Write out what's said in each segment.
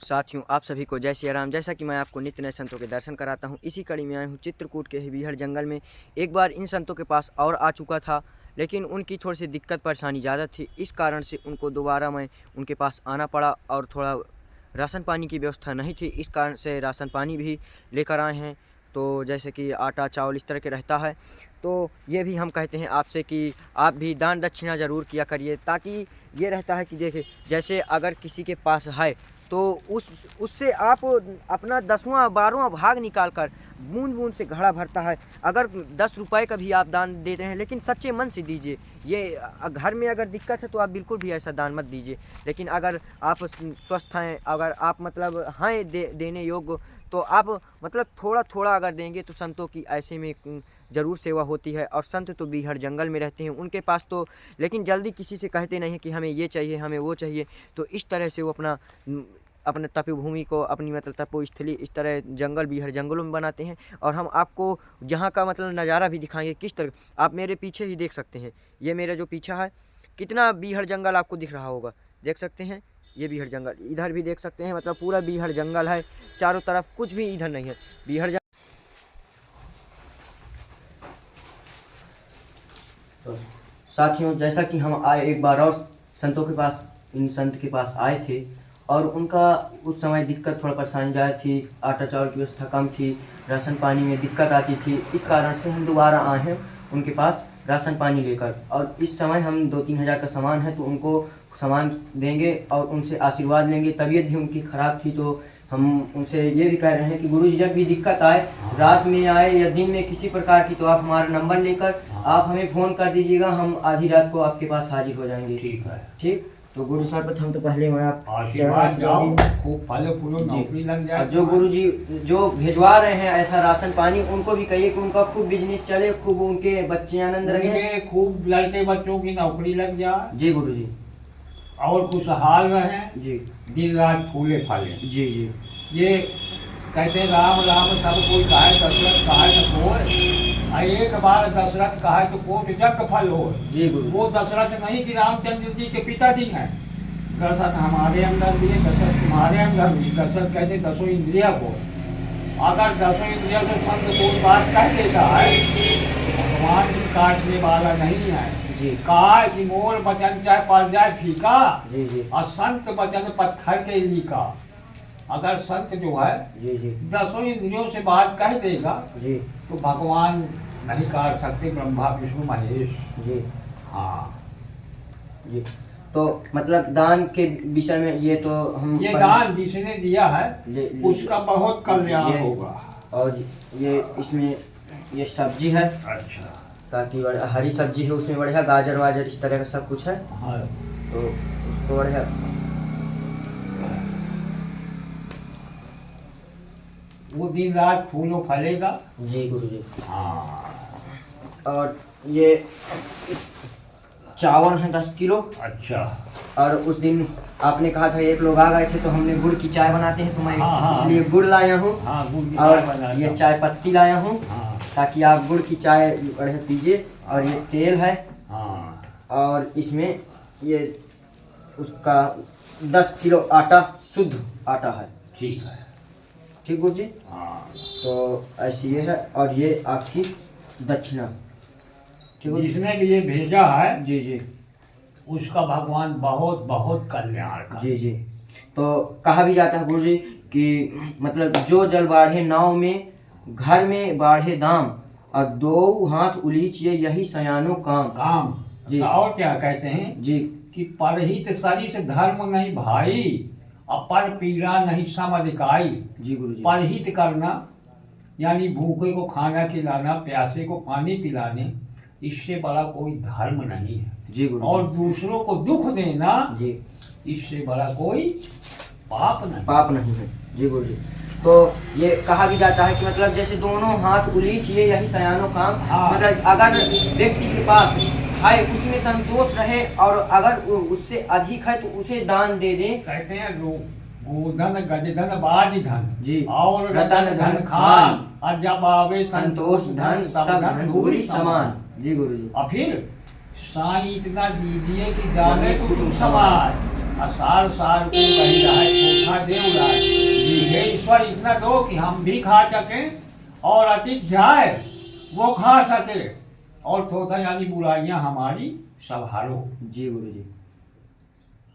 साथियों, आप सभी को जय सिया राम। जैसा कि मैं आपको नित्य नए संतों के दर्शन कराता हूं, इसी कड़ी में आया हूं चित्रकूट के बीहड़ जंगल में। एक बार इन संतों के पास और आ चुका था, लेकिन उनकी थोड़ी सी दिक्कत परेशानी ज़्यादा थी। इस कारण से उनको दोबारा मैं उनके पास आना पड़ा और थोड़ा राशन पानी की व्यवस्था नहीं थी, इस कारण से राशन पानी भी लेकर आए हैं। तो जैसे कि आटा चावल इस तरह के रहता है, तो ये भी हम कहते हैं आपसे कि आप भी दान दक्षिणा ज़रूर किया करिए, ताकि ये रहता है कि देखिए, जैसे अगर किसी के पास है तो उससे आप अपना 10वां 12वां भाग निकाल कर बूंद बूंद से घड़ा भरता है। अगर 10 रुपये का भी आप दान दे रहे हैं, लेकिन सच्चे मन से दीजिए। ये घर में अगर दिक्कत है तो आप बिल्कुल भी ऐसा दान मत दीजिए, लेकिन अगर आप स्वस्थ हैं, अगर आप मतलब हैं देने योग्य, तो आप मतलब थोड़ा थोड़ा अगर देंगे तो संतों की ऐसे में ज़रूर सेवा होती है। और संत तो बीहड़ जंगल में रहते हैं, उनके पास तो लेकिन जल्दी किसी से कहते नहीं कि हमें ये चाहिए हमें वो चाहिए। तो इस तरह से वो अपने तपोभूमि को, अपनी मतलब तपोस्थली इस तरह जंगल बीहड़ जंगलों में बनाते हैं। और हम आपको यहाँ का मतलब नज़ारा भी दिखाएंगे किस तरह। आप मेरे पीछे ही देख सकते हैं, ये मेरा जो पीछा है, कितना बीहड़ जंगल आपको दिख रहा होगा, देख सकते हैं। ये बीहड़ जंगल इधर भी देख सकते हैं, मतलब पूरा बीहड़ जंगल है, चारों तरफ कुछ भी इधर नहीं है। बीहड़ तो साथियों, जैसा कि हम आए एक बार और संतों के पास, इन संत के पास आए थे, और उनका उस समय दिक्कत थोड़ा परेशानी ज़्यादा थी, आटा चावल की व्यवस्था कम थी, राशन पानी में दिक्कत आती थी। इस कारण से हम दोबारा आए हैं उनके पास राशन पानी लेकर। और इस समय हम 2-3 हज़ार का सामान है तो उनको सामान देंगे और उनसे आशीर्वाद लेंगे। तबीयत भी उनकी ख़राब थी, तो हम उनसे ये भी कह रहे हैं कि गुरुजी, जब भी दिक्कत आए, रात में आए या दिन में किसी प्रकार की, तो आप हमारा नंबर लेकर आप हमें फ़ोन कर दीजिएगा, हम आधी रात को आपके पास हाजिर हो जाएंगे। ठीक है, ठीक। तो गुरु साहब प्रथम तो पहले मैं आप आशीर्वाद जाओ, खूब फलो फूलो नौकरी लग जाए। जो गुरुजी जो भेजवा रहे हैं ऐसा राशन पानी, उनको भी कहिए कि उनका खूब बिजनेस चले, खूब उनके बच्चे आनंद रहे, खूब लड़के बच्चों की नौकरी लग जाए। जी गुरुजी। और खुशहाल रहे जी, दिन रात फूले फले। जी जी। ये कहते राम राम सब कोई कहे, दशरथ कहे न कोई। एक बार दशरथ कहे तो कोट जग फल हो। जी गुरु। वो दशरथ नहीं कि रामचंद्र जी के पिताजी हैं। दशरथ हमारे अंदर भी है, दशरथ तुम्हारे अंदर भी। दशरथ कहते दसों इंद्रिया को, अगर दसों इंद्रिया से संत कोई बात कह देता है, भगवान भी काटने वाला नहीं है जी। कहा कि मोर वचन चाहे पड़ जाए फीका जी जी, और संत वचन पत्थर के लीका। अगर संत जो है जी जी दसों इंद्रियों से बात कह देगा जी, तो भगवान नहीं काट सकते, ब्रह्मा विष्णु महेश जी। हाँ जी। तो मतलब दान के विषय में ये तो हम, ये दान जिसने दिया है उसका बहुत कल्याण होगा। और ये इसमें ये सब्जी है, अच्छा, ताकि हरी सब्जी है, उसमें बढ़िया गाजर वाजर इस तरह का सब कुछ है। हाँ। तो उसको बढ़िया वो दिन रात फूलों फलेगा जी गुरुजी। हाँ। और ये चावल है 10 किलो। अच्छा। और उस दिन आपने कहा था एक लोग आ गए थे, तो हमने गुड़ की चाय बनाते हैं, तो मैं इसलिए गुड़ लाया हूँ। हाँ, और ये चाय पत्ती लाया हूँ। हाँ। ताकि आप गुड़ की चाय बढ़िया पीजिए। और ये तेल है। हाँ। और इसमें ये उसका 10 किलो आटा, शुद्ध आटा है। ठीक है, ठीक गुरु जी। हाँ। तो ऐसी ये है, और ये आपकी दक्षिणा। जिसने भी ये भेजा है जी जी, उसका भगवान बहुत बहुत कल्याण का जी जी। तो कहा भी जाता है गुरु जी कि मतलब जो जल बाढ़े नाव में, घर में बाढ़े दाम, और 2 हाथ उलीचिए यही सयानो काम। काम जी। और क्या कहते हैं जी कि परहित सरिस धर्म नहीं भाई, अपर पीड़ा नहीं सम अधिकाई। जी गुरु जी। परहित करना यानी भूखे को खाना खिलाना, प्यासे को पानी पिलाने, इससे बड़ा कोई धर्म नहीं है जी गुरु। और दूसरों को दुख देना जी, इससे बड़ा कोई पाप नहीं है जी गुरु जी। तो ये कहा भी जाता है कि मतलब जैसे दोनों हाथ उलीचिए यही सयानो काम। हाँ। मतलब अगर व्यक्ति के पास है उसमें संतोष रहे, और अगर उससे अधिक है तो उसे दान दे दे। कहते हैं गोधन गजधन बाज धन जी, और रतन धन खान, और जब आवे संतोष धन सब धन धूरी समान। जी गुरु जी। और फिर साईं इतना दीजिए कि जाने कुटुंब समाज, और सार सार को बही रहा छोटा देवराज। ईश्वर इतना दो कि हम भी खा सकें और अतिथि आए वो खा सके, और चौथा यानी बुराइयां हमारी संभालो। जी गुरुजी।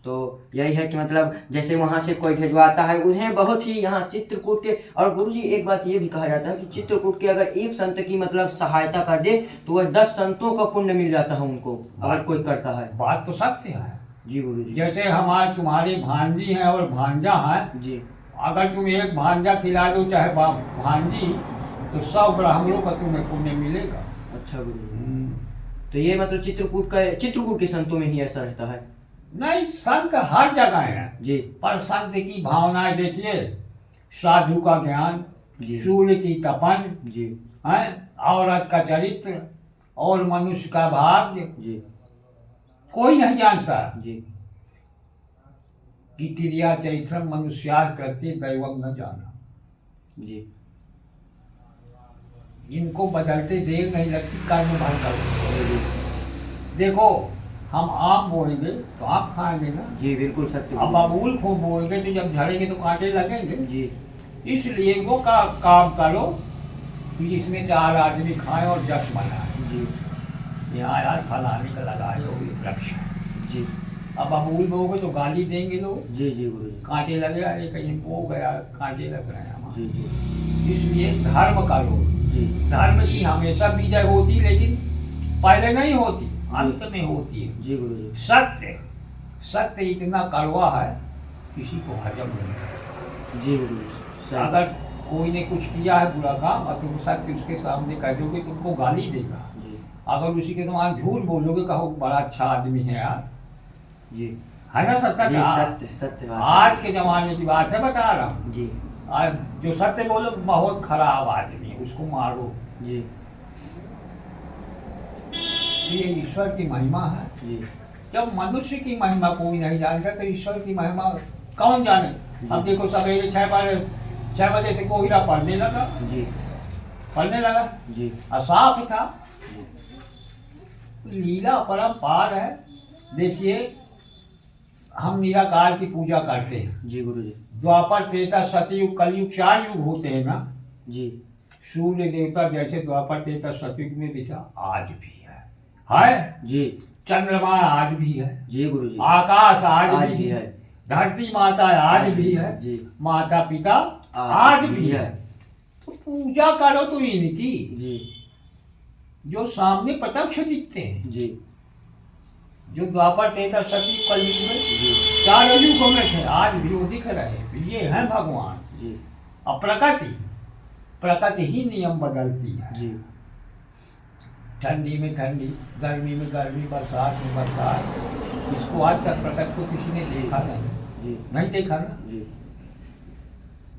तो यही है कि मतलब जैसे वहाँ से कोई भिजवाता है उन्हें बहुत ही यहाँ चित्रकूट के, और गुरुजी एक बात ये भी कहा जाता है कि चित्रकूट के अगर एक संत की मतलब सहायता कर दे तो वह 10 संतों का पुण्य मिल जाता है उनको, अगर कोई करता है। बात तो सत्य है। जी गुरुजी। जैसे हमारे तुम्हारी भांजी है और भांजा है जी, अगर तुम एक भांजा खिला दो चाहे भांजी तो 100 ब्राह्मणों का तुम्हें पुण्य मिलेगा। अच्छा गुरुजी। तो ये मतलब चित्रकूट के संतों में ही ऐसा रहता है? नहीं, संत हर जगह है जी। पर संत की भावनाएं देखिए, साधु का ज्ञान, जी। सूर्य की तपन जी। है, औरत का चरित्र और मनुष्य का भाग्य, जी। कोई नहीं जानता जी। कि क्रिया चैत्रम मनुष्या कृत्य दैवम न जाना। जी। इनको बदलते देर नहीं लगती, कर्म भर कर। देखो हम आम बोएंगे तो आप खाएंगे ना। जी बिल्कुल सत्य। अब बबूल खूब बोएंगे तो जब झड़ेंगे तो कांटे लगेंगे। जी। इसलिए वो काम करो कि इसमें 4 आदमी खाएं और 10 बनाए। जी। यहाँ यार फलाने का लगाए हो ये वृक्ष। जी। अब बबूल बोओगे तो गाली देंगे लोग। जी। जी गुरुजी। कांटे लगे, अरे कहीं बो गया कांटे लग रहे हैं हमारे। जी। जी। इसलिए धर्म करो। जी। धर्म की हमेशा विजय होती, लेकिन पहले नहीं होती, अंत में होती है। जी गुरुजी। सत्य इतना कड़वा है किसी को हजम नहीं। जी गुरुजी। अगर कोई ने कुछ किया है बुरा काम और तुम सत्य उसके सामने कह दोगे तुमको गाली देगा। जी। अगर उसी के तुम झूठ बोलोगे कहो बड़ा अच्छा आदमी है यार। जी। है ना सत्य? जी, सत्य सत्य बात है। आज के जमाने की बात है, बता रहा हूँ। जी। आज जो सत्य बोलो बहुत खराब आदमी है, उसको मारो। जी। ये ईश्वर की महिमा है। जी। जब मनुष्य की महिमा कोई नहीं जानता तो ईश्वर की महिमा कौन जाने। अब देखो सवेरे 6 बजे से कोयला पड़ने लगा। जी। पड़ने लगा। जी। असाफ था। जी। लीला परम्पार है। देखिए हम निराकार की पूजा करते हैं। जी गुरुजी। द्वापर, त्रेता, सतयुग, कलयुग 4 युग होते हैं ना। जी। सूर्य देवता जैसे द्वापर, त्रेता, सतयुग में विषा आज भी है। जी। चंद्रमा आज भी है। जी गुरुजी। आकाश आज भी है। धरती माता आज भी है। जी। माता पिता आज भी है। तो पूजा करो तो इनकी जी। जो सामने प्रत्यक्ष दिखते हैं। जी। जो द्वापर, त्रेता, सतयुग, कलयुग में जी। 4 युगों में थे, आज भी वो दिख रहे हैं। ये है भगवान। जी। अब प्रकृति ही नियम बदलती है। जी। ठंडी में ठंडी, गर्मी में गर्मी, बरसात में बरसात। इसको आज तक प्रकृति को किसी ने देखा नहीं। जी। नहीं देखा ना। जी।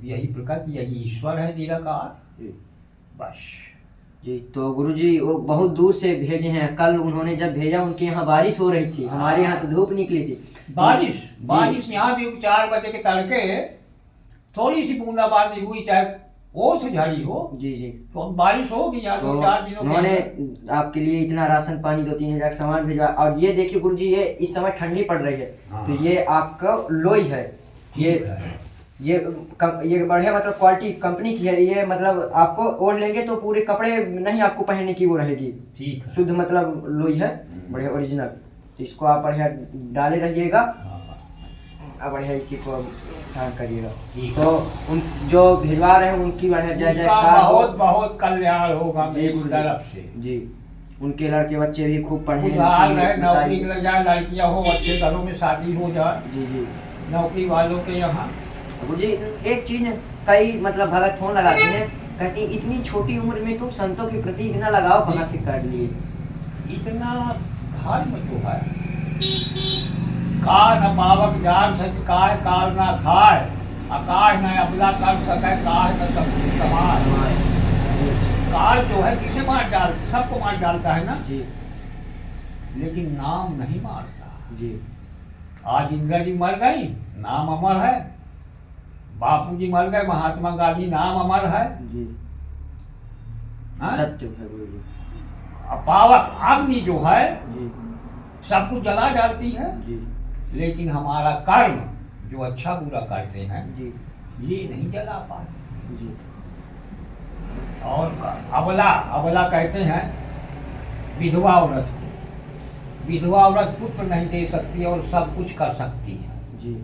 यही प्रकृति, यही ईश्वर है निराकार। जी। बस। जी। तो गुरुजी वो बहुत दूर से भेजे हैं। कल उन्होंने जब भेजा उनके यहाँ बारिश हो रही थी, हमारे यहाँ तो धूप निकली थी। बारिश यहाँ भी 4 बजे के तड़के थोड़ी सी बूंदाबांदी हुई, चाहे ओस झड़ी हो। जी। जी। तो बारिश होगी यहाँ तो 2-4 दिनों उन्होंने आपके लिए इतना राशन पानी 2-3 हजार सामान भेजा। और ये देखिए गुरुजी, ये इस समय ठंडी पड़ रही है। हाँ। तो ये आपका लोई है। ये बढ़िया मतलब क्वालिटी कंपनी की है। ये मतलब आपको ओढ़ लेंगे तो पूरे कपड़े नहीं आपको पहनने की वो रहेगी। ठीक है। शुद्ध मतलब लोई है, बढ़िया ओरिजिनल। तो इसको आप बढ़िया डाले रहिएगा, आप बढ़िया इसी को ध्यान करिएगा। तो उन जो भिजवा रहे हैं उनकी बढ़िया जय जयकार, बहुत बहुत कल्याण होगा जी मेरी गुरुजी। तरफ से। जी। उनके लड़के बच्चे भी खूब पढ़े, खुशहाल रहे, नौकरी लग जाए, लड़कियां हो, अच्छे घरों में शादी हो जाए। जी। जी। नौकरी वालों के यहाँ गुरुजी एक चीज कई मतलब भगत फोन लगाते हैं, कहती इतनी छोटी उम्र में तुम संतों के प्रति इतना लगाव कहाँ से कर लिए? इतना धर्म जो है, का न पावक जान सच काय, काल न खाए, आकाश न अबला कर सके, काल न सब समाज। काल जो है किसे मार डाल, सबको मार डालता है ना। जी। लेकिन नाम नहीं मारता। जी। आज इंदिरा जी मर गई, नाम अमर है। बापू जी मर गए, महात्मा गांधी, नाम अमर है। जी। हाँ? सत्य है गुरुजी। पावक अग्नि जो है जी। सबको जला डालती है। जी। लेकिन हमारा कर्म जो अच्छा बुरा करते हैं जी। ये नहीं जला पाते। जी और अबला, अबला कहते हैं विधवा औरत को। विधवा औरत पुत्र नहीं दे सकती और सब कुछ कर सकती है। जी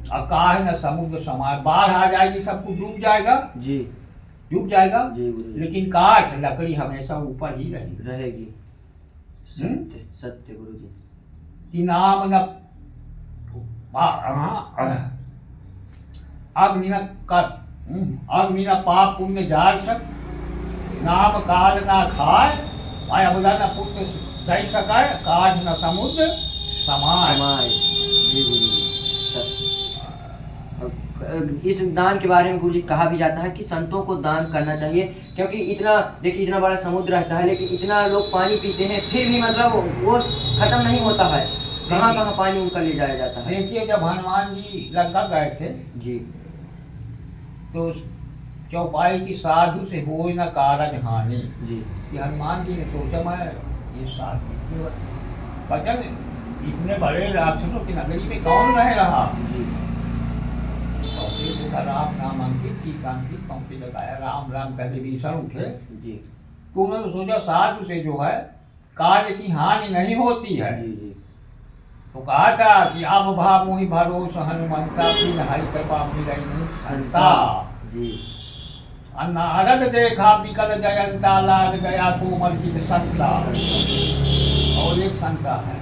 अब कहा है ना समुद्र समान, बाढ़ आ जाएगी सब कुछ डूब जाएगा। जी डूब जाएगा। जी गुरु जी। लेकिन काठ लकड़ी हमेशा ऊपर ही रहेगी। सत्य सत्य गुरु जी। कि नाम न अग्नि न कर, अग्नि न पाप पुण्य जार सक, नाम काल ना खाए, आय बोला न पुत्र दई सकाय, काठ न समुद्र समाय। समाय। जी गुरु जी। सत्य। इस दान के बारे में गुरु जी कहा भी जाता है कि संतों को दान करना चाहिए, क्योंकि इतना देखिए इतना बड़ा समुद्र रहता है लेकिन इतना लोग पानी पीते हैं फिर भी मतलब वो खत्म नहीं होता है। कहाँ कहाँ पानी उनका ले जाया जाता है। देखिए जब हनुमान जी लंका गए थे जी तो चौपाई की साधु से हो न कारज हानि। जी कि हनुमान जी ने सोचा मैं ये साधु इतने बचन इतने बड़े राक्षसों की नगरी में कौन रह रहा। जी का राम नाम अंकित टीकांकित पंक्ति लगाया, राम राम कहते भीषण उठे। जी तो उन्होंने सोचा साधु से जो है कार्य की हानि नहीं होती है। जी जी तो कहा था कि अब भा मोहि भरोस हनुमंता, बिन हरि कृपा मिलई नहीं संता। जी नारद देखा विकल जयंता, लाग गया कोमल चित संता। और एक संता है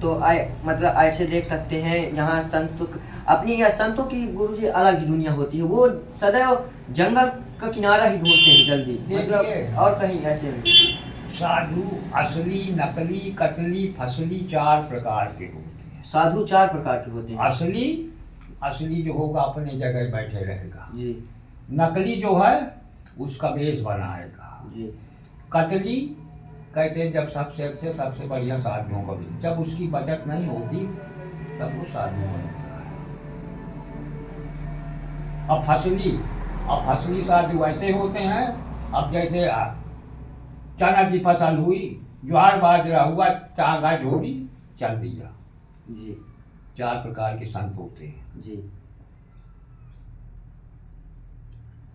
तो मतलब ऐसे देख सकते हैं यहाँ संत अपनी या संतों की गुरु जी अलग ही दुनिया होती है। वो सदैव जंगल का किनारा ही ढूंढते हैं जल्दी, मतलब और कहीं ऐसे नहीं। साधु असली नकली कतली फसली चार प्रकार के होते हैं। साधु चार प्रकार के होते हैं। असली, असली जो होगा अपने जगह बैठे रहेगा जी। नकली जो है उसका वेश बनाएगा जी। कतली कहते हैं जब सबसे अच्छे सबसे बढ़िया साधुओं का भी, जब उसकी बचत नहीं होती तब वो साधु बनता है। अब फसली साधु ऐसे होते हैं, अब जैसे चना की फसल हुई, ज्वार बाजरा हुआ, चांगा झोड़ी चल दिया। जी चार प्रकार के संत होते हैं। जी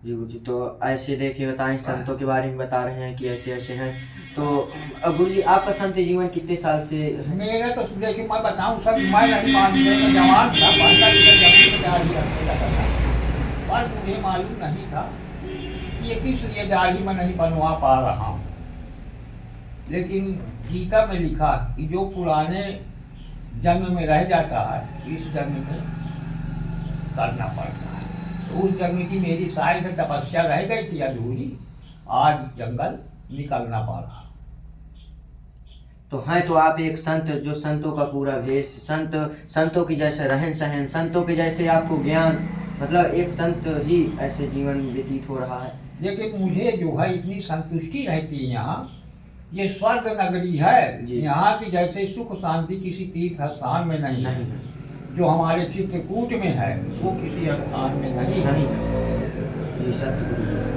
जी गुरु जी। तो ऐसे देखिए बताएं संतों के बारे में बता रहे हैं कि ऐसे ऐसे हैं। तो गुरु जी आपका संत जीवन कितने साल से? मेरे तो देखिए मैं बताऊं सब मैं नहीं मानते, मैं जवान था, पर मुझे मालूम नहीं था कि ये किस लिए दाढ़ी में नहीं बनवा पा रहा हूँ। लेकिन गीता में लिखा कि जो पुराने जन्म में रह जाता है इस जन्म में करना पड़ता है। तो उस जन्म की मेरी शायद तपस्या रह गई थी अधूरी, आज जंगल निकलना पड़ा। तो हैं तो आप एक संत, जो संतों का पूरा वेश, संतों की जैसे रहन सहन, संतों के जैसे आपको ज्ञान, मतलब एक संत ही ऐसे जीवन व्यतीत हो रहा है। लेकिन मुझे जो है इतनी संतुष्टि रहती है यहाँ, ये स्वर्ग नगरी है। यहाँ की जैसे सुख शांति किसी तीर्थ स्थान में नहीं है। जो हमारे चित्रकूट में है वो किसी स्थान में नहीं है। जी सत्य।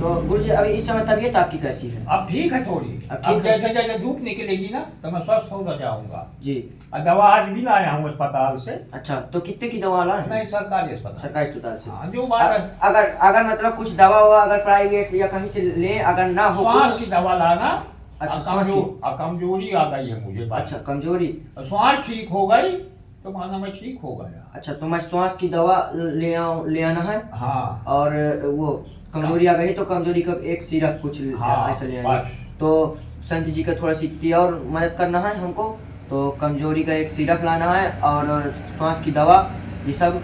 तो गुरु जी अभी इस समय तबीयत आपकी कैसी है? अब ठीक है थोड़ी। अब जैसे जैसे धूप निकलेगी ना तो मैं स्वस्थ हो जाऊंगा। जी। दवा आज भी लाया हूँ अस्पताल से। अच्छा, तो कितने की दवा लाए? नहीं, सरकारी अस्पताल। सरकारी अस्पताल से। हाँ, जो बात अगर मतलब कुछ दवा हुआ अगर प्राइवेट से या कहीं से ले, अगर ना हो श्वास की दवा लाना। अच्छा, कमजोरी आ गई है मुझे। अच्छा, कमजोरी। श्वास ठीक हो गई तो माना मैं ठीक हो गया। अच्छा, तो मैं श्वास की दवा ले आना है। हाँ। और वो कमजोरी आ गई तो कमजोरी का एक सिरप कुछ ऐसा ले आना। तो संत जी का थोड़ा सी और मदद करना है हमको, तो कमजोरी का एक सिरप लाना है और श्वास की दवा, ये सब